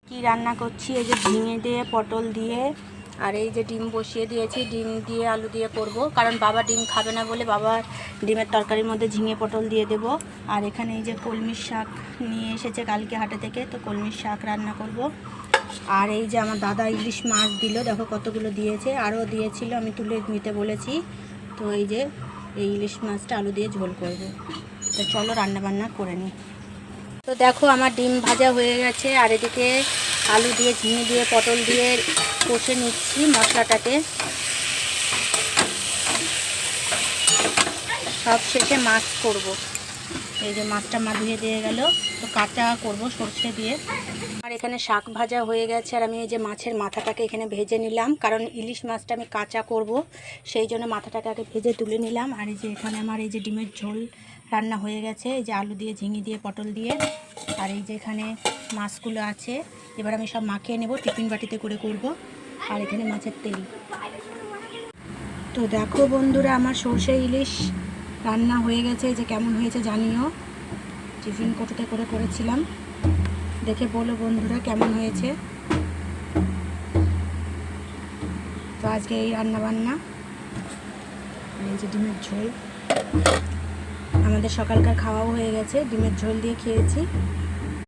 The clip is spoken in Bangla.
কি রান্না করছি, এই যে ঝিঙে দিয়ে পটল দিয়ে আর এই যে ডিম বসিয়ে দিয়েছি, ডিম দিয়ে আলু দিয়ে করব, কারণ বাবা ডিম খাবে না বলে বাবার ডিমের তরকারির মধ্যে ঝিঙে পটল দিয়ে দেব। আর এখানে এই যে কলমির শাক নিয়ে এসেছে কালকে হাটে থেকে, তো কলমির শাক রান্না করব। আর এই যে আমার দাদা ইলিশ মাছ দিল, দেখো কতগুলো দিয়েছে, আরও দিয়েছিল, আমি তুলে নিতে বলেছি। তো এই যে এই ইলিশ মাছটা আলু দিয়ে ঝোল করব। তো চলো রান্না বান্না করে নিই। তো দেখো আমার ডিম ভাজা হয়ে গেছে, আর এদিকে আলু দিয়ে ঝিঙে দিয়ে পটল দিয়ে কষে নিচ্ছি মশলাটাকে। সব শেষে মাছ করব। এই যে মাছটা মা ধুয়ে দিয়ে গেল, তো কাঁচা করব সর্ষে দিয়ে। আর এখানে শাক ভাজা হয়ে গেছে, আর আমি এই যে মাছের মাথাটাকে এখানে ভেজে নিলাম, কারণ ইলিশ মাছটা আমি কাঁচা করব, সেই জন্য মাথাটাকে আগে ভেজে তুলে নিলাম। আর এই যে এখানে আমার এই যে ডিমের ঝোল রান্না হয়ে গেছে, এই যে আলু দিয়ে ঝিঙে দিয়ে পটল দিয়ে, আর এই যে এখানে মাছগুলো আছে। এবার আমি সব মাখিয়ে নেব, টিফিন বাটিতে করে করব। আর এখানে মাছের তেল। তো দেখো বন্ধুরা, আমার সর্ষে ইলিশ রান্না হয়ে গেছে, যে কেমন হয়েছে জানিও। টিফিন কোটোতে করে করেছিলাম, দেখে বলো বন্ধুরা কেমন হয়েছে। তো আজকে এই রান্না বান্না, এই যে ডিমের ঝোল, আমাদের সকালকার খাওয়াও হয়ে গেছে, ডিমের ঝোল দিয়ে খেয়েছি।